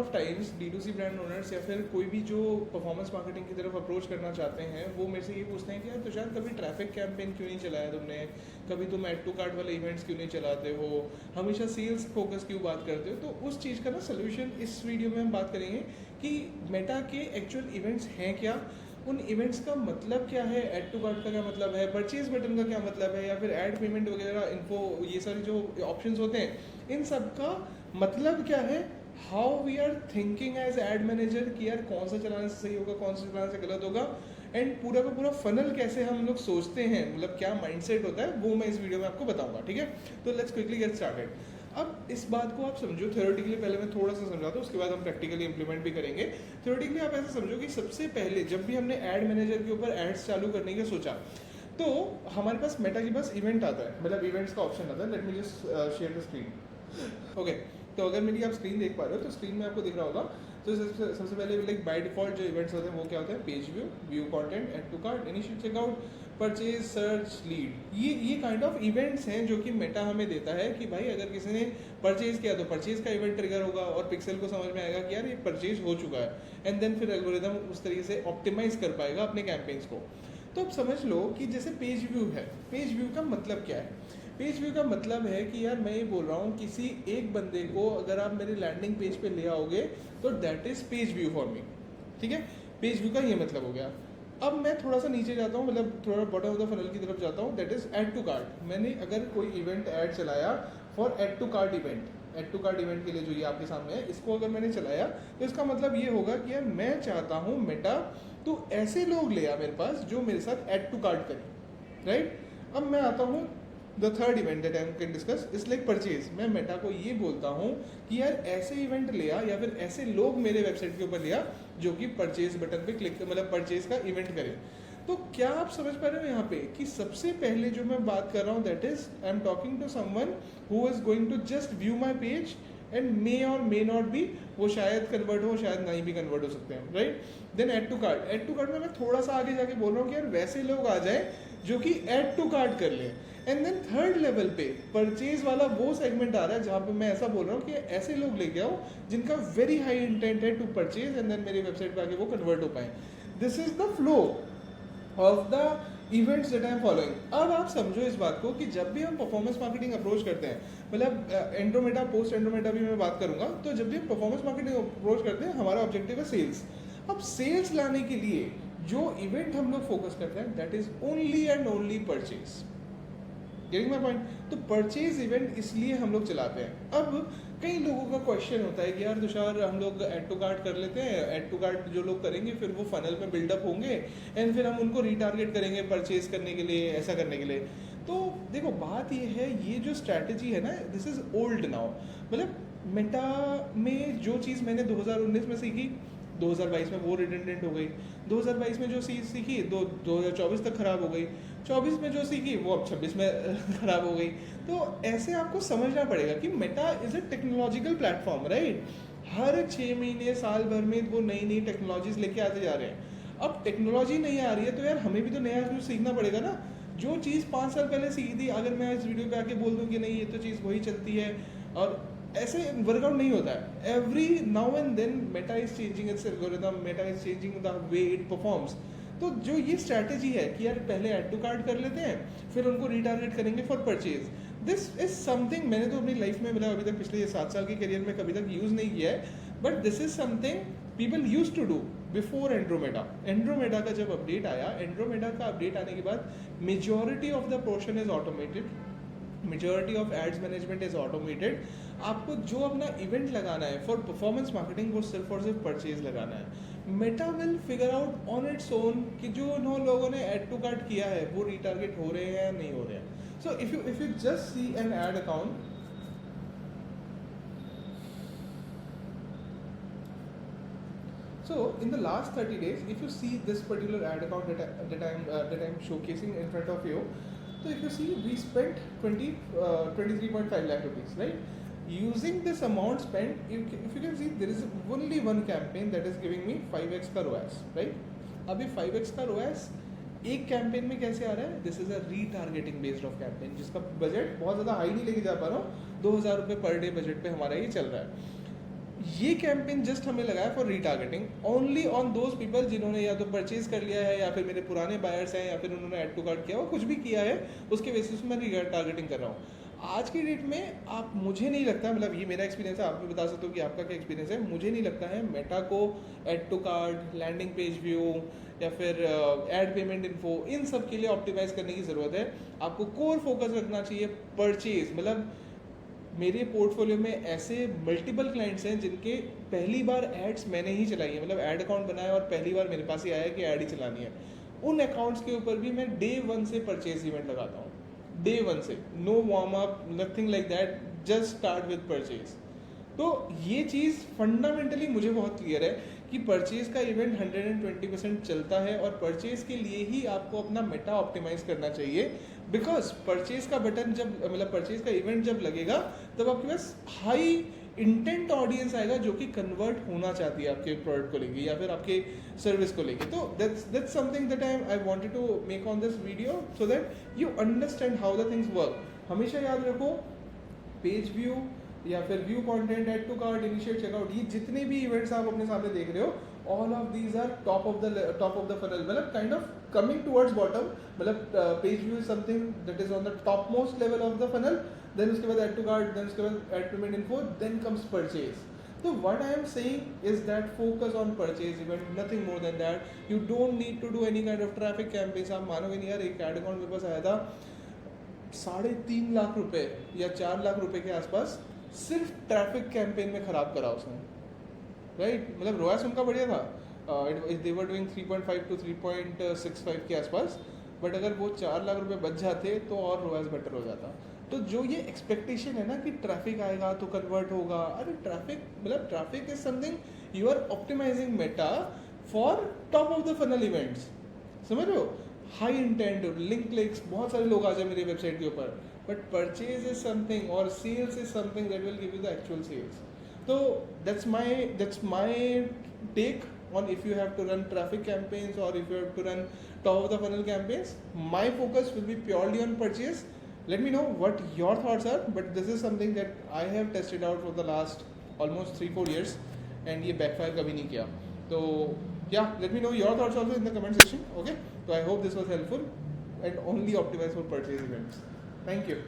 Of times D2C brand owners या फिर कोई भी जो परफॉर्मेंस मार्केटिंग की तरफ अप्रोच करना चाहते हैं वो मेरे से ये पूछते हैं कि यार तुषार कभी ट्रैफिक कैंपेन क्यों नहीं चलाया तुमने, कभी तुम ऐड टू कार्ट वाले इवेंट्स क्यों नहीं चलाते हो, हमेशा सेल्स फोकस क्यों बात करते हो। तो उस चीज़ का ना सोल्यूशन इस वीडियो में हम बात करेंगे कि मेटा के एक्चुअल इवेंट्स हैं क्या, उन इवेंट्स का मतलब क्या है, ऐड टू कार्ट का क्या मतलब है, परचेज बटन का क्या मतलब है, या फिर ऐड पेमेंट वगैरह इन्फो, ये सारे जो ऑप्शंस होते हैं इन सब का मतलब क्या है, how we are thinking as ad manager कि यार कौन सा चलाने से सही होगा, कौन सा चलाने से गलत होगा, एंड पूरा का पूरा फनल कैसे हम लोग सोचते हैं, मतलब क्या माइंडसेट होता है, वो मैं इस वीडियो में आपको बताऊंगा। ठीक है, तो लेट्स क्विकली गेट स्टार्टेड। अब इस बात को आप समझो थ्योरेटिकली, पहले मैं थोड़ा सा समझाता हूँ, उसके बाद हम प्रैक्टिकली इंप्लीमेंट भी करेंगे। थ्योरेटिकली आप ऐसा समझो कि सबसे पहले जब भी हमने एड मैनेजर के ऊपर एड्स चालू करने का सोचा तो हमारे पास मेटा के पास इवेंट आता है, मतलब इवेंट्स का ऑप्शन आता है। Let me just share the screen. Okay, तो अगर मेरी आप स्क्रीन देख पा रहे हो तो स्क्रीन में आपको दिख रहा होगा। तो सबसे पहले लाइक बाय डिफॉल्ट जो इवेंट्स होते हैं वो क्या होते हैं, page view, view content, add to cart, initial checkout, purchase, search, lead. ये काइंड ऑफ इवेंट्स हैं जो कि मेटा हमें देता है कि भाई अगर किसी ने परचेज किया तो परचेज का इवेंट ट्रिगर होगा और पिक्सेल को समझ में आएगा कि यार ये परचेज हो चुका है, एंड देन फिर एल्गोरिदम उस तरीके से ऑप्टिमाइज कर पाएगा अपने कैंपेन्स को। तो अब समझ लो कि जैसे पेज व्यू है, पेज व्यू का मतलब क्या है। पेज व्यू का मतलब है कि यार मैं ये बोल रहा हूँ किसी एक बंदे को अगर आप मेरे लैंडिंग पेज पे ले आओगे तो that is page view for me. ठीक है, पेज व्यू का ये मतलब हो गया। अब मैं थोड़ा सा नीचे जाता हूँ, मतलब थोड़ा बॉटम ऑफ द फनल की तरफ जाता हूँ, that is add to cart. मैंने अगर कोई इवेंट ऐड चलाया for add to cart event, add to cart event के लिए जो ये आपके सामने है, इसको अगर मैंने चलाया तो इसका मतलब ये होगा कि यार मैं चाहता हूँ मेटा तो ऐसे लोग ले आ मेरे पास जो मेरे साथ ऐड टू कार्ट करें, राइट। अब मैं आता हूँ the third event that I can discuss is like purchase. मैं मेटा को ये बोलता हूँ कि यार ऐसे इवेंट लिया या फिर ऐसे लोग मेरे वेबसाइट के ऊपर लिया जो कि परचेज बटन पे क्लिक, मतलब परचेज का इवेंट करें। तो क्या आप समझ पा रहे हो यहाँ पे कि सबसे पहले जो मैं बात कर रहा हूँ that is I am talking to someone who is going to just view my page and may और मे नॉट बी, वो शायद कन्वर्ट हो, शायद नहीं भी कन्वर्ट हो सकते हैं, right. Then add to cart, add to cart में मैं थोड़ा सा आगे जाके बोल रहा हूँ कि यार वैसे लोग आ जाए जो कि ऐड टू कार्ट कर ले। एंड देन थर्ड लेवल पे परचेज वाला वो सेगमेंट आ रहा है जहाँ पे मैं ऐसा बोल रहा हूँ कि ऐसे लोग लेके आओ जिनका वेरी हाई इंटेंट है टू परचेज एंड देन मेरी वेबसाइट पे आके वो कन्वर्ट हो पाए। This is the flow of the events that I am following. अब आप समझो इस बात को कि जब भी हम परफॉर्मेंस मार्केटिंग अप्रोच करते हैं, मतलब एंड्रोमेटा पोस्ट एंड्रोमेटा भी मैं बात करूंगा, तो जब भी हम परफॉर्मेंस मार्केटिंग अप्रोच करते हैं हमारा ऑब्जेक्टिव है सेल्स। अब सेल्स लाने के लिए जो इवेंट हम लोग फोकस करते हैं that is only and only purchase. Getting my point. तो परचेज इवेंट इसलिए हम लोग चलाते हैं। अब कई लोगों का क्वेश्चन होता है कि यार तुषार हम लोग ऐड टू कार्ट कर लेते हैं, ऐड टू कार्ट जो लोग करेंगे फिर वो फनल में बिल्डअप होंगे एंड फिर हम उनको रिटारगेट करेंगे परचेज करने के लिए, ऐसा करने के लिए। तो देखो बात ये है, ये जो स्ट्रैटेजी है ना दिस इज ओल्ड नाउ। मतलब मेटा में जो चीज़ मैंने 2019 में सीखी 2022 में वो रिडेंडेंट हो गई, 2022 में जो चीज़ सीखी 2024 तक खराब हो गई, 24 में जो सीखी वो अब 26 में खराब हो गई। तो ऐसे आपको समझना पड़ेगा कि Meta is a technological platform, right. हर 6 महीने साल भर में वो नई नई टेक्नोलॉजीज लेके आते जा रहे हैं। अब टेक्नोलॉजी नहीं आ रही है तो यार हमें भी तो नया कुछ सीखना पड़ेगा ना। जो चीज़ 5 साल पहले सीखी थी अगर मैं इस वीडियो पे आके बोल दूँ कि नहीं ये तो चीज़ वही चलती है, और ऐसे वर्कआउट नहीं होता है। Every now and then Meta is changing its algorithm, Meta is changing the way it performs. तो जो ये स्ट्रैटेजी है कि यार पहले ऐड टू कार्ट कर लेते हैं फिर उनको रिटारगेट करेंगे for purchase, this is something मैंने तो अपनी लाइफ में, मतलब अभी तक पिछले 7 साल के करियर में कभी तक यूज नहीं किया है, but this is something people use to do before Andromeda. Andromeda का जब अपडेट आया, एंड्रोमेटा का अपडेट आने के बाद majority of the portion is automated, majority of ads management is automated. आपको जो अपना इवेंट लगाना है फॉर परफॉर्मेंस मार्केटिंग वो सिर्फ और सिर्फ परचेज लगाना है। Meta will figure out on its own कि जो उन लोगों ने ऐड टू कार्ट किया है वो रिटारगेट हो रहे हैं या नहीं हो रहे हैं। So if you just see an ad account, so in the last 30 days if you see this particular ad account that I'm showcasing in front of you, so if you see we spent 23.5 lakh rupees, right. Using this amount spent, if you can see there is only one campaign that is giving me 5x का ROAS, right। अभी 5x का ROAS एक campaign में कैसे आ रहा है, this is a retargeting based of campaign जिसका budget बहुत ज़्यादा हाई नहीं लेके जा पा रहा हूँ, 2000 रुपये पर डे बजट पे हमारा ये चल रहा है। ये कैंपेन जस्ट हमें लगा है for retargeting only on those people जिन्होंने या तो परचेज कर लिया है या फिर मेरे पुराने बायर्स हैं या फिर उन्होंने ऐड टू कार्ट किया और कुछ भी किया है उसके बेसिस में मैं रीटारगेटिंग कर रहा हूँ। आज की डेट में आप, मुझे नहीं लगता, मतलब ये मेरा एक्सपीरियंस है, आप भी बता सकते हो कि आपका क्या एक्सपीरियंस है, मुझे नहीं लगता है मेटा को add to cart, landing page view या फिर ऐड पेमेंट इन्फो इन सब के लिए ऑप्टिमाइज करने की ज़रूरत है। आपको कोर फोकस रखना चाहिए परचेज। मतलब मेरे पोर्टफोलियो में ऐसे मल्टीपल क्लाइंट्स हैं जिनके पहली बार एड्स मैंने ही चलाई है, मतलब ऐड अकाउंट बनाया और पहली बार मेरे पास ही आया कि ऐड ही चलानी है। उन अकाउंट्स के ऊपर भी मैं डे 1 से परचेज इवेंट लगाता हूँ, डे 1 से, no warm up, nothing like that, just start with purchase. तो ये चीज़ फंडामेंटली मुझे बहुत क्लियर है कि परचेज का इवेंट 120% चलता है और परचेज के लिए ही आपको अपना मेटा ऑप्टिमाइज करना चाहिए। बिकॉज परचेज का बटन जब, मतलब परचेज का इवेंट जब लगेगा तब आपके पास हाई इंटेंट ऑडियंस आएगा जो कि कन्वर्ट होना चाहती है आपके प्रोडक्ट को लेके या फिर आपके सर्विस को लेके। तो that's something that I wanted to make on this video so that you understand how the things work. हमेशा याद रखो, पेज व्यू या फिर view content, add to cart, initiate checkout, ये जितने भी इवेंट्स आप अपने सामने देख रहे हो, all of these are top of the funnel, मतलब kind of coming towards bottom. मतलब page view is something that is on the top most level of the funnel, then उसके बाद ऐड टू कार्ट, देन उसके बाद add payment info, then comes purchase. तो what I am saying is that focus on purchase event, nothing more than that. You don't need to do any kind of traffic campaigns. आप मानोगे नहीं यार, एक ad account मेरे पास आया था 3.5 लाख रुपए या 4 लाख रुपए के आसपास, सिर्फ ट्रैफिक कैंपेन में खराब करा उसने, राइट? मतलब रोयास उनका बढ़िया था, दे वर डूइंग 3.5 to 3.65 के आसपास, बट अगर वो 4 लाख रुपए बच जाते तो और रोयास बेटर हो जाता। तो जो ये एक्सपेक्टेशन है ना कि ट्रैफिक आएगा तो कन्वर्ट होगा, अरे ट्रैफिक, मतलब traffic is something you are optimizing Meta for top of the funnel events, समझ रहे हो? हाई इंटेंट, लिंक क्लिक्स, बहुत सारे लोग आ जाए मेरी वेबसाइट के ऊपर, बट परचेज इज समथिंग और sales is something that will give you the actual sales. तो that's my take on if you have to run traffic campaigns or if you have to run top of the funnel campaigns. My focus will be purely on purchase. Let me know what your thoughts are, but this is something that I have tested out for the last almost 3-4 years and ये backfire कभी नहीं किया। तो yeah, let me know your thoughts also in the comment section. Okay, so I hope this was helpful and only optimized for purchase events. Thank you.